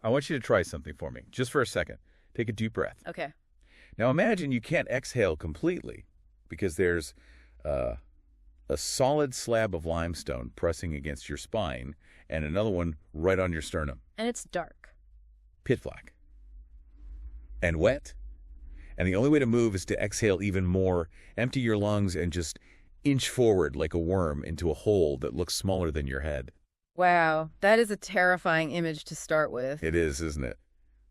I want you to try something for me, just for a second. Take a deep breath. Okay. Now imagine you can't exhale completely because there's a solid slab of limestone pressing against your spine and another one right on your sternum. And it's dark. Pitch black. And wet. And the only way to move is to exhale even more, empty your lungs, and just inch forward like a worm into a hole that looks smaller than your head. Wow, that is a terrifying image to start with. It is, isn't it?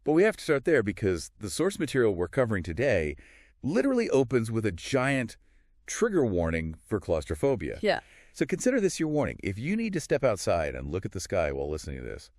But we have to start there because the source material we're covering today literally opens with a giant trigger warning for claustrophobia. Yeah. So consider this your warning. If you need to step outside and look at the sky while listening to this,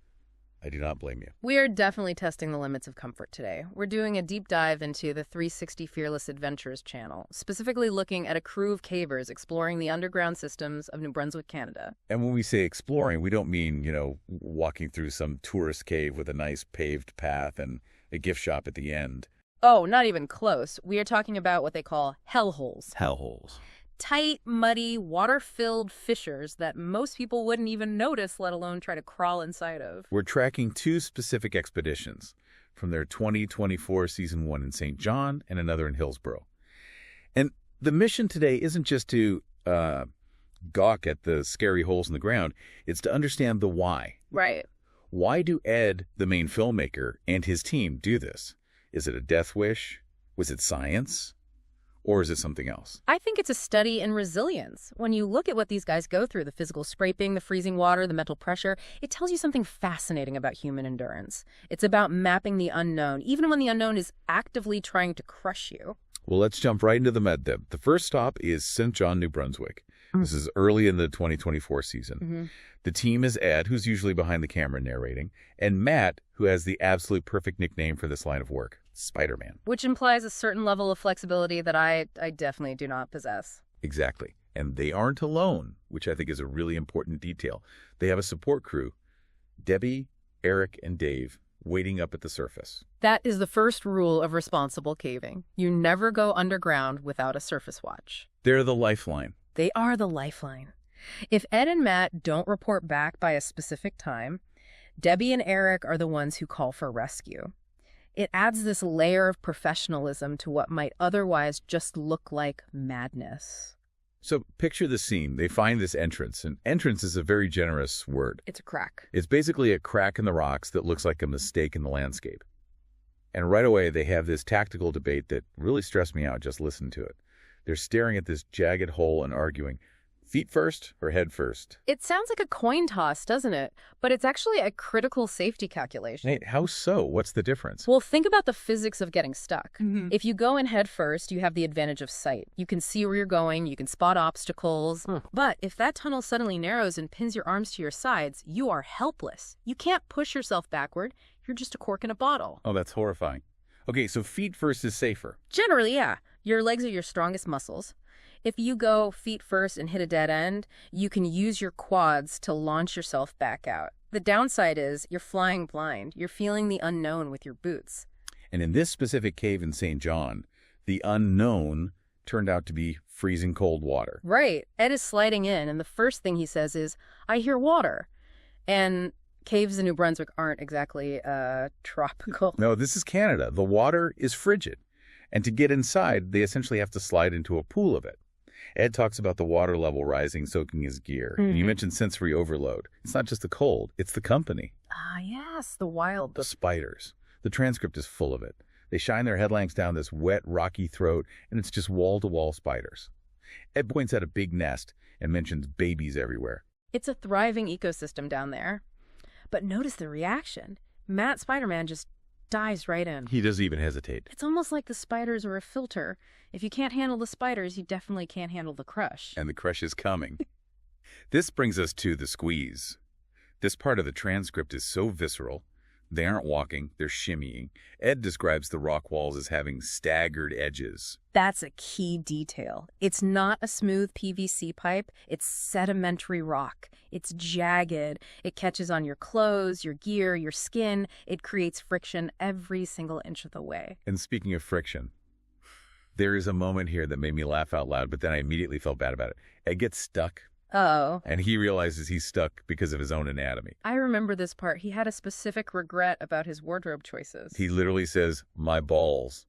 I do not blame you. We are definitely testing the limits of comfort today. We're doing a deep dive into the 360 Fearless Adventures channel, specifically looking at a crew of cavers exploring the underground systems of New Brunswick, Canada. And when we say exploring, we don't mean, walking through some tourist cave with a nice paved path and a gift shop at the end. Oh, not even close. We are talking about what they call hellholes. Hellholes. Tight, muddy, water-filled fissures that most people wouldn't even notice, let alone try to crawl inside of. We're tracking two specific expeditions from their 2024 Season 1 in St. John and another in Hillsborough. And the mission today isn't just to gawk at the scary holes in the ground. It's to understand the why. Right. Why do Ed, the main filmmaker, and his team do this? Is it a death wish? Was it science? Or is it something else? I think it's a study in resilience. When you look at what these guys go through, the physical scraping, the freezing water, the mental pressure, it tells you something fascinating about human endurance. It's about mapping the unknown, even when the unknown is actively trying to crush you. Well, let's jump right into the med dip. The first stop is St. John, New Brunswick. This is early in the 2024 season. The team is Ed, who's usually behind the camera narrating, and Matt, who has the absolute perfect nickname for this line of work, Spider-Man. Which implies a certain level of flexibility that I definitely do not possess. Exactly. And they aren't alone, which I think is a really important detail. They have a support crew, Debbie, Eric, and Dave, waiting up at the surface. That is the first rule of responsible caving. You never go underground without a surface watch. They're the lifeline. They are the lifeline. If Ed and Matt don't report back by a specific time, Debbie and Eric are the ones who call for rescue. It adds this layer of professionalism to what might otherwise just look like madness. So picture the scene. They find this entrance, and entrance is a very generous word. It's a crack. It's basically a crack in the rocks that looks like a mistake in the landscape. And right away, they have this tactical debate that really stressed me out just listening to it. They're staring at this jagged hole and arguing, feet first or head first? It sounds like a coin toss, doesn't it? But it's actually a critical safety calculation. Nate, how so? What's the difference? Well, think about the physics of getting stuck. If you go in head first, you have the advantage of sight. You can see where you're going, you can spot obstacles. But if that tunnel suddenly narrows and pins your arms to your sides, you are helpless. You can't push yourself backward. You're just a cork in a bottle. Oh, that's horrifying. Okay, so feet first is safer. Generally, yeah. Your legs are your strongest muscles. If you go feet first and hit a dead end, you can use your quads to launch yourself back out. The downside is you're flying blind. You're feeling the unknown with your boots. And in this specific cave in St. John, the unknown turned out to be freezing cold water. Right. Ed is sliding in, and the first thing he says is, "I hear water." And caves in New Brunswick aren't exactly tropical. No, this is Canada. The water is frigid. And to get inside, they essentially have to slide into a pool of it. Ed talks about the water level rising, soaking his gear. And you mentioned sensory overload. It's not just the cold, it's the company. Ah, yes, the wild. The spiders. The transcript is full of it. They shine their headlamps down this wet, rocky throat, and it's just wall-to-wall spiders. Ed points out a big nest and mentions babies everywhere. It's a thriving ecosystem down there. But notice the reaction. Matt Spider-Man just dives right in. He doesn't even hesitate. It's almost like the spiders are a filter. If you can't handle the spiders, you definitely can't handle the crush. And the crush is coming. This brings us to the squeeze. This part of the transcript is so visceral. They aren't walking, they're shimmying. Ed describes the rock walls as having staggered edges. That's a key detail. It's not a smooth PVC pipe, it's sedimentary rock. It's jagged. It catches on your clothes, your gear, your skin. It creates friction every single inch of the way. And speaking of friction, there is a moment here that made me laugh out loud, but then I immediately felt bad about it. Ed gets stuck Oh. And he realizes he's stuck because of his own anatomy. I remember this part. He had a specific regret about his wardrobe choices. He literally says, "my balls,"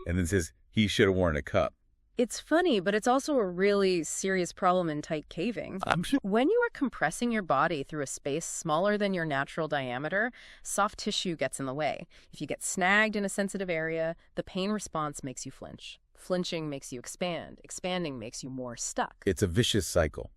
and then says he should have worn a cup. It's funny, but it's also a really serious problem in tight caving. I'm sure. When you are compressing your body through a space smaller than your natural diameter, soft tissue gets in the way. If you get snagged in a sensitive area, the pain response makes you flinch. Flinching makes you expand. Expanding makes you more stuck. It's a vicious cycle.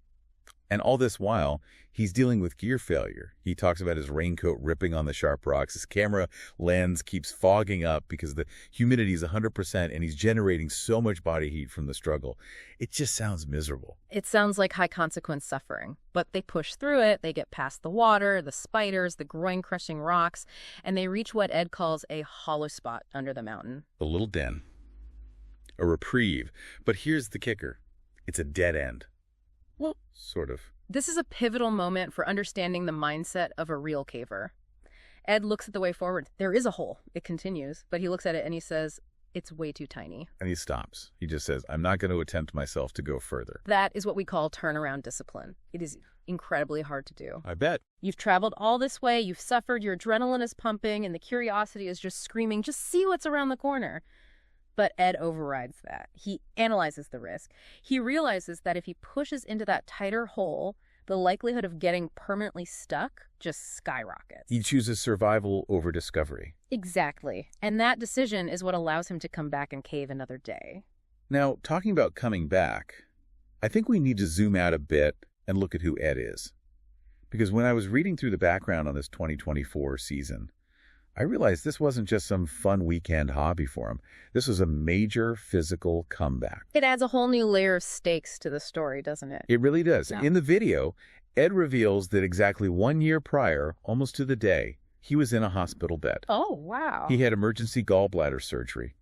And all this while, he's dealing with gear failure. He talks about his raincoat ripping on the sharp rocks. His camera lens keeps fogging up because the humidity is 100% and he's generating so much body heat from the struggle. It just sounds miserable. It sounds like high-consequence suffering, but they push through it. They get past the water, the spiders, the groin-crushing rocks, and they reach what Ed calls a hollow spot under the mountain. A little den. A reprieve. But here's the kicker. It's a dead end. Well, sort of. This is a pivotal moment for understanding the mindset of a real caver. Ed looks at the way forward. There is a hole. It continues, but he looks at it and he says, it's way too tiny. And he stops. He just says, I'm not going to attempt myself to go further. That is what we call turnaround discipline. It is incredibly hard to do. I bet. You've traveled all this way, you've suffered, your adrenaline is pumping, and the curiosity is just screaming, just see what's around the corner. But Ed overrides that. He analyzes the risk. He realizes that if he pushes into that tighter hole, the likelihood of getting permanently stuck just skyrockets. He chooses survival over discovery. Exactly. And that decision is what allows him to come back and cave another day. Now, talking about coming back, I think we need to zoom out a bit and look at who Ed is. Because when I was reading through the background on this 2024 season, I realized this wasn't just some fun weekend hobby for him. This was a major physical comeback. It adds a whole new layer of stakes to the story, doesn't it? It really does. Yeah. In the video, Ed reveals that exactly 1 year prior, almost to the day, he was in a hospital bed. Oh, wow. He had emergency gallbladder surgery.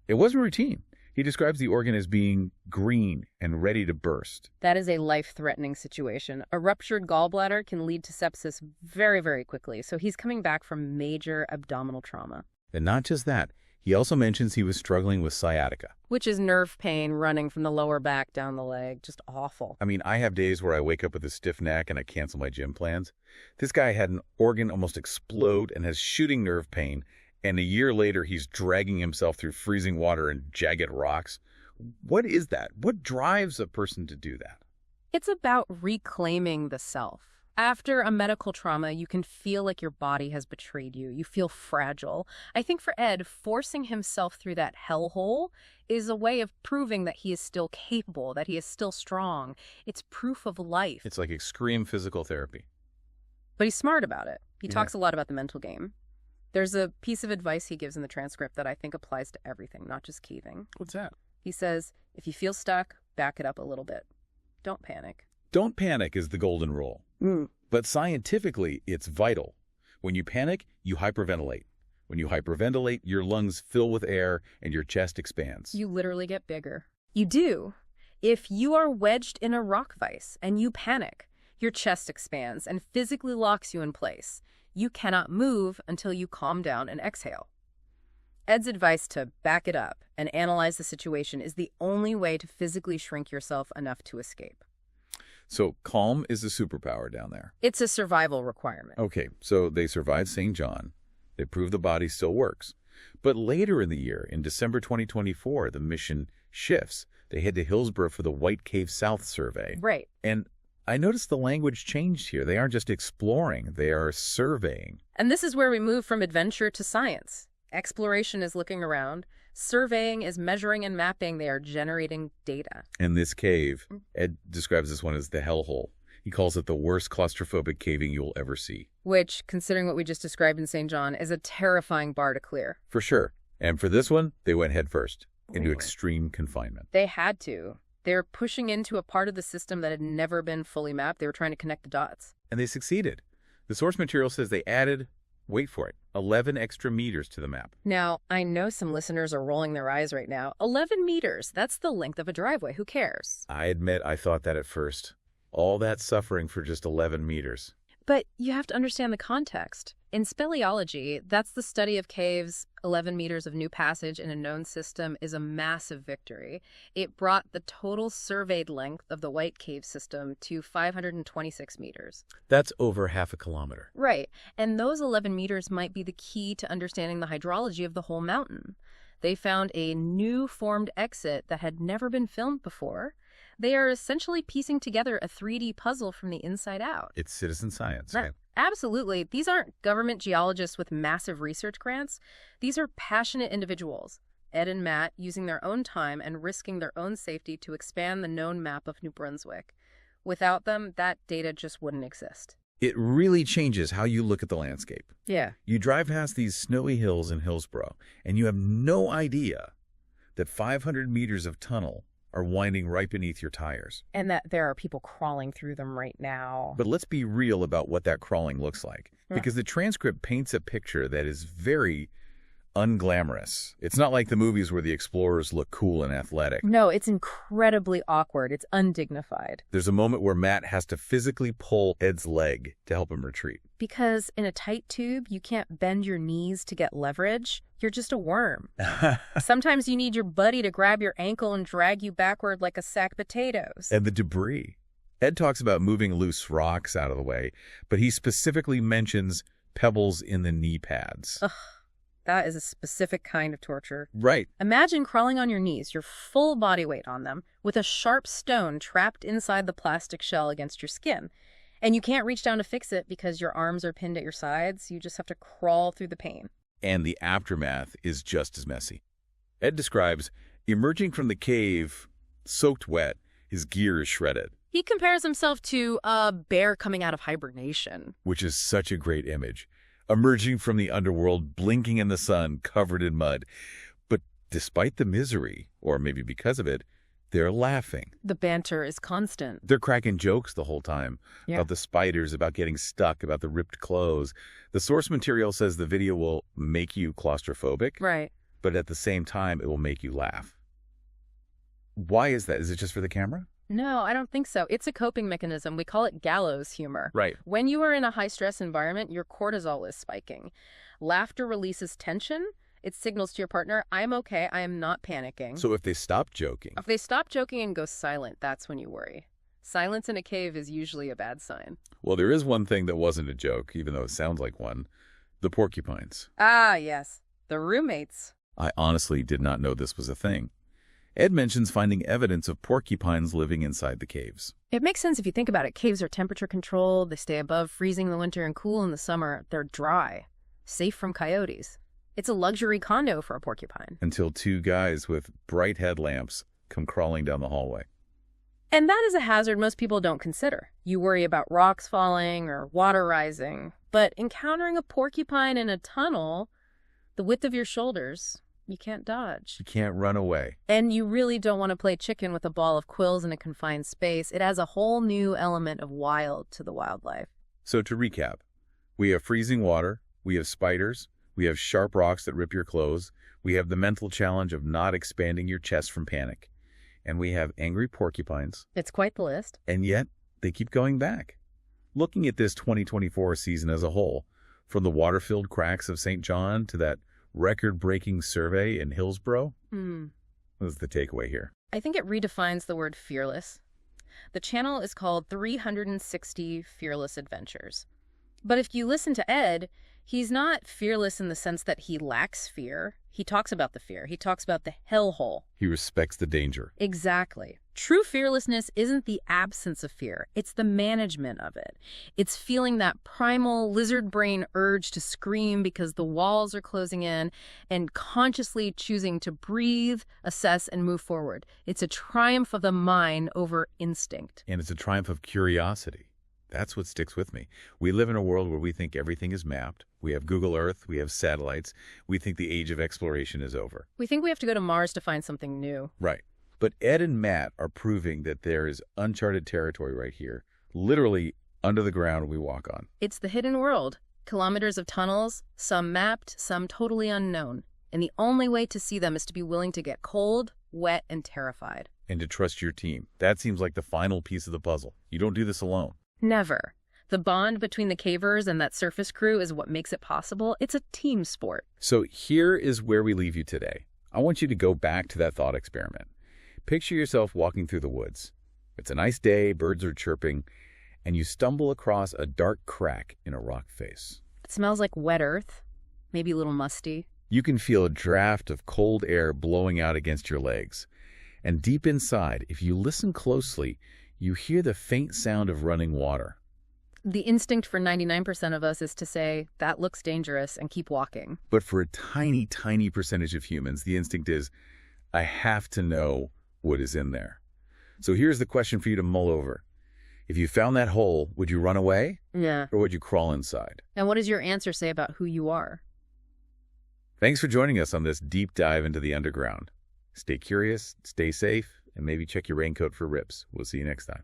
It wasn't routine. He describes the organ as being green and ready to burst. That is a life-threatening situation. A ruptured gallbladder can lead to sepsis very, very quickly, so he's coming back from major abdominal trauma. And not just that, he also mentions he was struggling with sciatica. Which is nerve pain running from the lower back down the leg. Just awful. I mean, I have days where I wake up with a stiff neck and I cancel my gym plans. This guy had an organ almost explode and has shooting nerve pain, and a year later he's dragging himself through freezing water and jagged rocks. What is that? What drives a person to do that? It's about reclaiming the self. After a medical trauma, you can feel like your body has betrayed you. You feel fragile. I think for Ed, forcing himself through that hellhole is a way of proving that he is still capable, that he is still strong. It's proof of life. It's like extreme physical therapy. But he's smart about it. He Yeah. talks a lot about the mental game. There's a piece of advice he gives in the transcript that I think applies to everything, not just caving. What's that? He says, if you feel stuck, back it up a little bit. Don't panic. Don't panic is the golden rule. But scientifically, it's vital. When you panic, you hyperventilate. When you hyperventilate, your lungs fill with air and your chest expands. You literally get bigger. You do. If you are wedged in a rock vise and you panic, your chest expands and physically locks you in place. You cannot move until you calm down and exhale. Ed's advice to back it up and analyze the situation is the only way to physically shrink yourself enough to escape. So calm is a superpower down there. It's a survival requirement. Okay, so they survived St. John. They prove the body still works. But later in the year, in December 2024, the mission shifts. They head to Hillsborough for the White Cave South survey. Right. And I noticed the language changed here. They aren't just exploring, they are surveying. And this is where we move from adventure to science. Exploration is looking around. Surveying is measuring and mapping. They are generating data. And this cave, Ed describes this one as the hellhole. He calls it the worst claustrophobic caving you will ever see. Which, considering what we just described in St. John, is a terrifying bar to clear. For sure. And for this one, they went headfirst into extreme confinement. They had to. They were pushing into a part of the system that had never been fully mapped. They were trying to connect the dots. And they succeeded. The source material says they added, wait for it, 11 extra meters to the map. Now, I know some listeners are rolling their eyes right now. 11 meters, that's the length of a driveway. Who cares? I admit I thought that at first. All that suffering for just 11 meters. But you have to understand the context. In speleology, that's the study of caves. 11 meters of new passage in a known system is a massive victory. It brought the total surveyed length of the White Cave system to 526 meters. That's over half a kilometer. Right. And those 11 meters might be the key to understanding the hydrology of the whole mountain. They found a new formed exit that had never been filmed before. They are essentially piecing together a 3D puzzle from the inside out. It's citizen science. Right. Absolutely. These aren't government geologists with massive research grants. These are passionate individuals, Ed and Matt, using their own time and risking their own safety to expand the known map of New Brunswick. Without them, that data just wouldn't exist. It really changes how you look at the landscape. Yeah. You drive past these snowy hills in Hillsborough, and you have no idea that 500 meters of tunnel are winding right beneath your tires. And that there are people crawling through them right now. But let's be real about what that crawling looks like, because the transcript paints a picture that is very unglamorous. It's not like the movies where the explorers look cool and athletic. No, it's incredibly awkward. It's undignified. There's a moment where Matt has to physically pull Ed's leg to help him retreat. Because in a tight tube, you can't bend your knees to get leverage. You're just a worm. Sometimes you need your buddy to grab your ankle and drag you backward like a sack of potatoes. And the debris. Ed talks about moving loose rocks out of the way, but he specifically mentions pebbles in the knee pads. Ugh. That is a specific kind of torture. Right. Imagine crawling on your knees, your full body weight on them, with a sharp stone trapped inside the plastic shell against your skin. And you can't reach down to fix it because your arms are pinned at your sides. You just have to crawl through the pain. And the aftermath is just as messy. Ed describes emerging from the cave, soaked wet, his gear is shredded. He compares himself to a bear coming out of hibernation. Which is such a great image. Emerging from the underworld, blinking in the sun, covered in mud. But despite the misery, or maybe because of it, they're laughing. The banter is constant. They're cracking jokes the whole time about the spiders, about getting stuck, about the ripped clothes. The source material says the video will make you claustrophobic. Right. But at the same time, it will make you laugh. Why is that? Is it just for the camera? No, I don't think so. It's a coping mechanism. We call it gallows humor. Right. When you are in a high-stress environment, your cortisol is spiking. Laughter releases tension. It signals to your partner, I'm okay, I am not panicking. So if they stop joking... If they stop joking and go silent, that's when you worry. Silence in a cave is usually a bad sign. Well, there is one thing that wasn't a joke, even though it sounds like one. The porcupines. Ah, yes. The roommates. I honestly did not know this was a thing. Ed mentions finding evidence of porcupines living inside the caves. It makes sense if you think about it. Caves are temperature controlled. They stay above freezing in the winter and cool in the summer. They're dry, safe from coyotes. It's a luxury condo for a porcupine. Until two guys with bright headlamps come crawling down the hallway. And that is a hazard most people don't consider. You worry about rocks falling or water rising. But encountering a porcupine in a tunnel, the width of your shoulders... You can't dodge. You can't run away. And you really don't want to play chicken with a ball of quills in a confined space. It adds a whole new element of wild to the wildlife. So to recap, we have freezing water, we have spiders, we have sharp rocks that rip your clothes, we have the mental challenge of not expanding your chest from panic, and we have angry porcupines. It's quite the list. And yet, they keep going back. Looking at this 2024 season as a whole, from the water-filled cracks of St. John to that record-breaking survey in Hillsborough? What is the takeaway here? I think it redefines the word fearless. The channel is called 360 Fearless Adventures. But if you listen to Ed, he's not fearless in the sense that he lacks fear. He talks about the fear. He talks about the hellhole. He respects the danger. Exactly. True fearlessness isn't the absence of fear. It's the management of it. It's feeling that primal lizard brain urge to scream because the walls are closing in and consciously choosing to breathe, assess, and move forward. It's a triumph of the mind over instinct. And it's a triumph of curiosity. That's what sticks with me. We live in a world where we think everything is mapped. We have Google Earth. We have satellites. We think the age of exploration is over. We think we have to go to Mars to find something new. Right. But Ed and Matt are proving that there is uncharted territory right here, literally under the ground we walk on. It's the hidden world. Kilometers of tunnels, some mapped, some totally unknown. And the only way to see them is to be willing to get cold, wet, and terrified. And to trust your team. That seems like the final piece of the puzzle. You don't do this alone. Never. The bond between the cavers and that surface crew is what makes it possible. It's a team sport. So here is where we leave you today. I want you to go back to that thought experiment. Picture yourself walking through the woods. It's a nice day, birds are chirping, and you stumble across a dark crack in a rock face. It smells like wet earth, maybe a little musty. You can feel a draft of cold air blowing out against your legs. And deep inside, if you listen closely, you hear the faint sound of running water. The instinct for 99% of us is to say, that looks dangerous, and keep walking. But for a tiny, tiny percentage of humans, the instinct is, I have to know what is in there. So here's the question for you to mull over. If you found that hole, would you run away? Yeah. Or would you crawl inside? And what does your answer say about who you are? Thanks for joining us on this deep dive into the underground. Stay curious, stay safe, and maybe check your raincoat for rips. We'll see you next time.